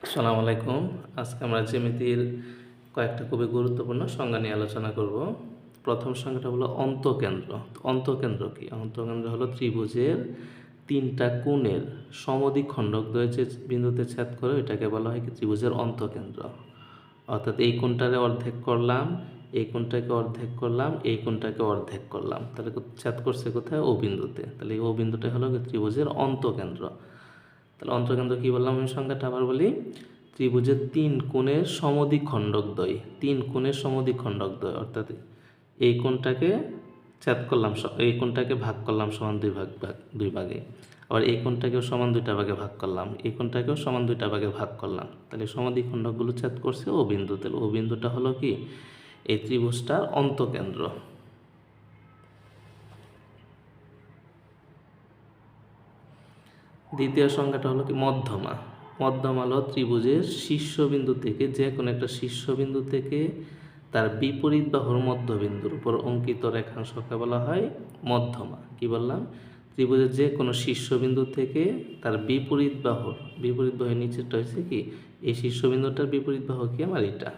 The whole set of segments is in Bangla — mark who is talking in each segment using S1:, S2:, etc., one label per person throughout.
S1: আসসালামু আলাইকুম। আজকে আমরা জ্যামিতির কয়েকটা খুবই গুরুত্বপূর্ণ সংজ্ঞা নিয়ে আলোচনা করব। প্রথম সংজ্ঞাটা হলো অন্তঃকেন্দ্র। অন্তঃকেন্দ্র কি? অন্তঃকেন্দ্র হলো ত্রিভুজের তিনটা কোণের সমদ্বিখণ্ডকদ্বয় যে বিন্দুতে ছেদ করে এটাকে বলা হয় কি ত্রিভুজের অন্তঃকেন্দ্র। অর্থাৎ এই কোণটারে অর্ধেক করলাম, এই কোণটাকে অর্ধেক করলাম, এই কোণটাকে অর্ধেক করলাম, তাহলে ছেদ করছে কোথায়? ও বিন্দুতে। তাহলে এই ও বিন্দুটা হলো কি ত্রিভুজের অন্তঃকেন্দ্র। তাহলে অন্তঃকেন্দ্র কী বললাম? আমি সংখ্যাটা আবার বলি, ত্রিভুজের তিন কোণের সমদ্বিখণ্ডকদ্বয়, তিন কোণের সমদ্বিখণ্ডকদ্বয়, অর্থাৎ এই কোণটাকে ছেদ করলাম, এই কোণটাকে ভাগ করলাম সমান দুই ভাগে, আবার এই কোণটাকেও সমান দুইটা ভাগে ভাগ করলাম, এই কোণটাকেও সমান দুইটা ভাগে ভাগ করলাম। তাহলে সমদ্বিখণ্ডকগুলো ছেদ করছে ও বিন্দু। তাহলে ও বিন্দুটা হলো কি এই ত্রিভুজটার অন্তঃকেন্দ্র। দ্বিতীয় সংখ্যাটা হলো কি মধ্যমা। মধ্যমা হলো ত্রিভুজের শীর্ষবিন্দু থেকে, যে কোনো একটা শীর্ষবিন্দু থেকে তার বিপরীত বাহুর মধ্যবিন্দুর উপর অঙ্কিত রেখাংশকে বলা হয় মধ্যমা। কি বললাম? ত্রিভুজের যে কোনো শীর্ষবিন্দু থেকে তার বিপরীত বাহুর নিচেরটা হয়েছে কি এই শীর্ষবিন্দুটার বিপরীত বাহু কি আমার এটা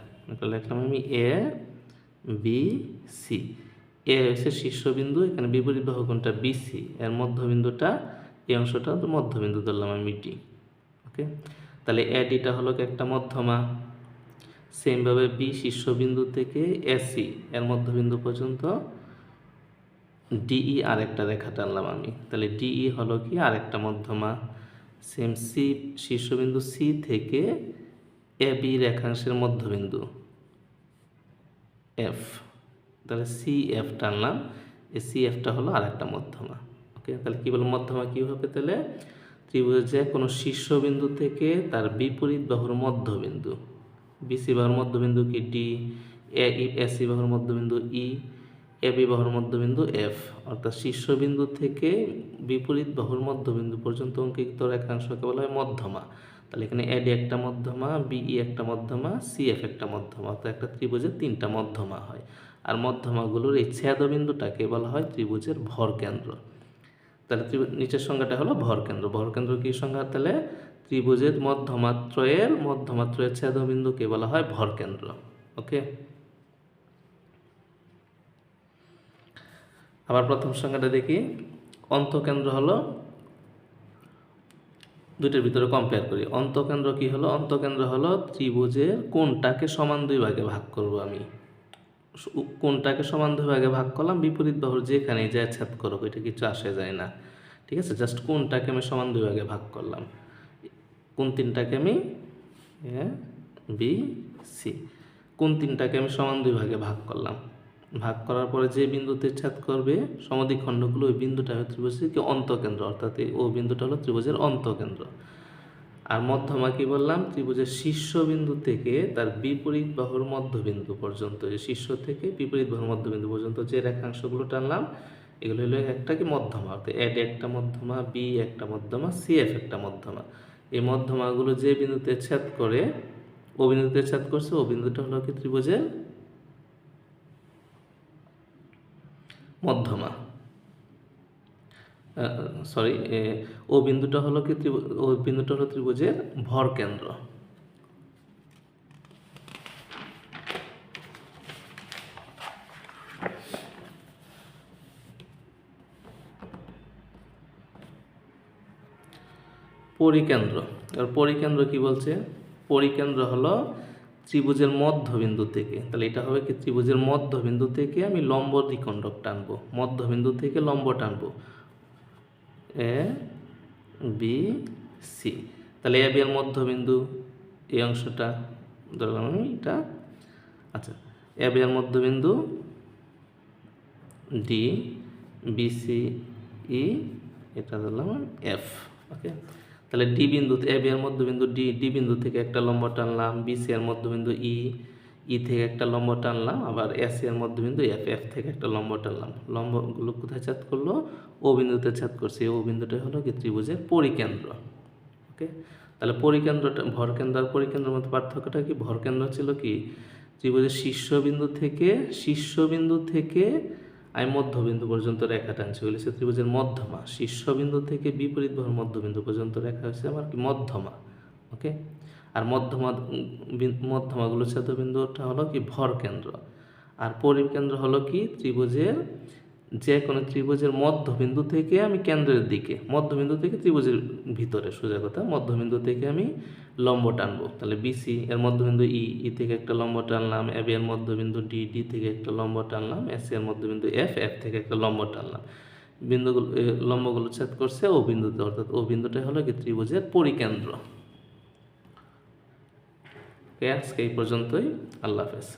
S1: লিখলাম আমি এ বি সি। এ হচ্ছে শীর্ষবিন্দু, এখানে বিপরীত বাহু কোনটা? বিসি, এর মধ্যবিন্দুটা এই অংশটা মধ্যবিন্দু ধরলাম আমি ডি। ওকে, তাহলে এডিটা হলো একটা মধ্যমা। সেমভাবে বি শীর্ষবিন্দু থেকে এসি এর মধ্যবিন্দু পর্যন্ত ডিই আরেকটা রেখা টানলাম আমি, তাহলে ডিই হলো কি আরেকটা মধ্যমা। সেম সি শীর্ষবিন্দু সি থেকে এ বি রেখাংশের মধ্যবিন্দু এফ, তাহলে সি এফ টানলাম, এই সি এফটা হলো আরেকটা মধ্যমা। ওকে, তাহলে কী বলবো মধ্যমা কী হবে? তাহলে ত্রিভুজের যে কোনো শীর্ষবিন্দু থেকে তার বিপরীত বাহুর মধ্যবিন্দু, বিসি বাহুর মধ্যবিন্দু কি ডি, এসি বাহুর মধ্যবিন্দু ই, এ বি বাহুর মধ্যবিন্দু এফ, অর্থাৎ শীর্ষবিন্দু থেকে বিপরীত বাহুর মধ্যবিন্দু পর্যন্ত অঙ্কিত রেখাংশকে বলা হয় মধ্যমা। তাহলে এখানে এডি একটা মধ্যমা, বিই একটা মধ্যমা, সিএফ একটা মধ্যমা, অর্থাৎ একটা ত্রিভুজের তিনটা মধ্যমা হয়। আর মধ্যমাগুলোর এই ছেদবিন্দুটাকে বলা হয় ত্রিভুজের ভরকেন্দ্র। তাহলে নিচের সংজ্ঞাটা হলো ভরকেন্দ্র। ভরকেন্দ্র কি সংজ্ঞা? তাহলে ত্রিভুজের মধ্যমাত্রয়ের ছেদবিন্দুকে বলা হয় ভরকেন্দ্র। ওকে, আবার প্রথম সংজ্ঞাটা দেখি। অন্তঃকেন্দ্র হলো, দুইটার ভিতরে কম্পেয়ার করি। অন্তঃকেন্দ্র কি হলো? অন্তঃকেন্দ্র হলো ত্রিভুজের কোণটাকে সমান দুই ভাগে ভাগ করব আমি। কোণটাকে সমান দুই ভাগে ভাগ করলাম, বিপরীত বাহুর যেখানে যায় ছেদ করো, এটা কিছু আসে যায় না। ঠিক আছে, জাস্ট কোণটাকে আমি সমান দুই ভাগে ভাগ করলাম। কোণ তিনটাকে আমি এ বি সি, কোণ তিনটাকে আমি সমান দুই ভাগে ভাগ করলাম। ভাগ করার পরে যে বিন্দুতে ছেদ করবে সমদ্বিখণ্ডগুলো, ওই বিন্দুটা হলো ত্রিভুজের কি অন্তঃকেন্দ্র, অর্থাৎ ও বিন্দুটা হলো ত্রিভুজের অন্তঃকেন্দ্র। আর মধ্যমা কি বললাম? ত্রিভুজের শীর্ষবিন্দু থেকে তার বিপরীত বাহুর মধ্যবিন্দু পর্যন্ত, এই শীর্ষ থেকে বিপরীত বাহুর মধ্যবিন্দু পর্যন্ত যে রেখাংশগুলো টানলাম এগুলো হলো একটা কি মধ্যমা, অর্থাৎ এড একটা মধ্যমা, বি একটা মধ্যমা, সিএফ একটা মধ্যমা। এই মধ্যমাগুলো যে বিন্দুতে ছেদ করে, ও বিন্দুতে ছেদ করছে, ও বিন্দুটা হলো কি ত্রিভুজের মধ্যমা। সরি, ও বিন্দুটা হলো কি ও বিন্দুটা হলো ত্রিভুজের ভরকেন্দ্র। পরিকেন্দ্র। আর পরিকেন্দ্র কি বলছে? পরিকেন্দ্র হলো ত্রিভুজের মধ্যবিন্দু থেকে, তাহলে এটা হবে কি ত্রিভুজের মধ্যবিন্দু থেকে আমি লম্ব দ্বিখণ্ডক টানবো, মধ্যবিন্দু থেকে লম্ব টানবো এ বি সি। তাহলে এ বি এর মধ্যবিন্দু এই অংশটা ধরলাম আমি এটা। আচ্ছা, এ বি এর মধ্যবিন্দু ডি, বিসি ই, এটা ধরলাম এফ। ওকে, তাহলে ডি বিন্দু, এ বি এর মধ্যবিন্দু ডি, ডি বিন্দু থেকে একটা লম্ব টানলাম, বিসি এর মধ্যবিন্দু ই, ই থেকে একটা লম্ব টানলাম, আবার এস এর মধ্যবিন্দু এফ, এফ থেকে একটা লম্ব টানলাম। লম্বগুলো কোথায় ছেদ করলো? ও বিন্দুতে ছেদ করছে। ও বিন্দুটা হলো কি ত্রিভুজের পরিকেন্দ্র। ওকে, তাহলে পরিকেন্দ্রটা, ভরকেন্দ্র আর পরিকেন্দ্রের মধ্যে পার্থক্যটা কি? ভরকেন্দ্র ছিল কি ত্রিভুজের শীর্ষবিন্দু থেকে আমি মধ্যবিন্দু পর্যন্ত রেখা টানছি, বলেছে ত্রিভুজের মধ্যমা। শীর্ষবিন্দু থেকে বিপরীত বাহুর মধ্যবিন্দু পর্যন্ত রেখা হচ্ছে আমার কি মধ্যমা। ওকে, আর মধ্যমাগুলো ছেদবিন্দুটা হলো কি ভর কেন্দ্র। আর পরিকেন্দ্র হলো কি ত্রিভুজের যে কোনো ত্রিভুজের মধ্যবিন্দু থেকে আমি কেন্দ্রের দিকে, মধ্যবিন্দু থেকে ত্রিভুজের ভিতরে, সোজা কথা মধ্যবিন্দু থেকে আমি লম্ব টানবো। তাহলে বিসি এর মধ্যবিন্দু ই থেকে একটা লম্ব টানলাম, এবি এর মধ্যবিন্দু ডি থেকে একটা লম্ব টানলাম, এসি এর মধ্যবিন্দু এফ থেকে একটা লম্ব টানলাম। বিন্দুগুলো লম্বগুলো ছেদ করছে ও বিন্দুতে, অর্থাৎ ও বিন্দুটাই হলো কি ত্রিভুজের পরিকেন্দ্র। আজকে এই পর্যন্তই। আল্লাহ হাফেজ।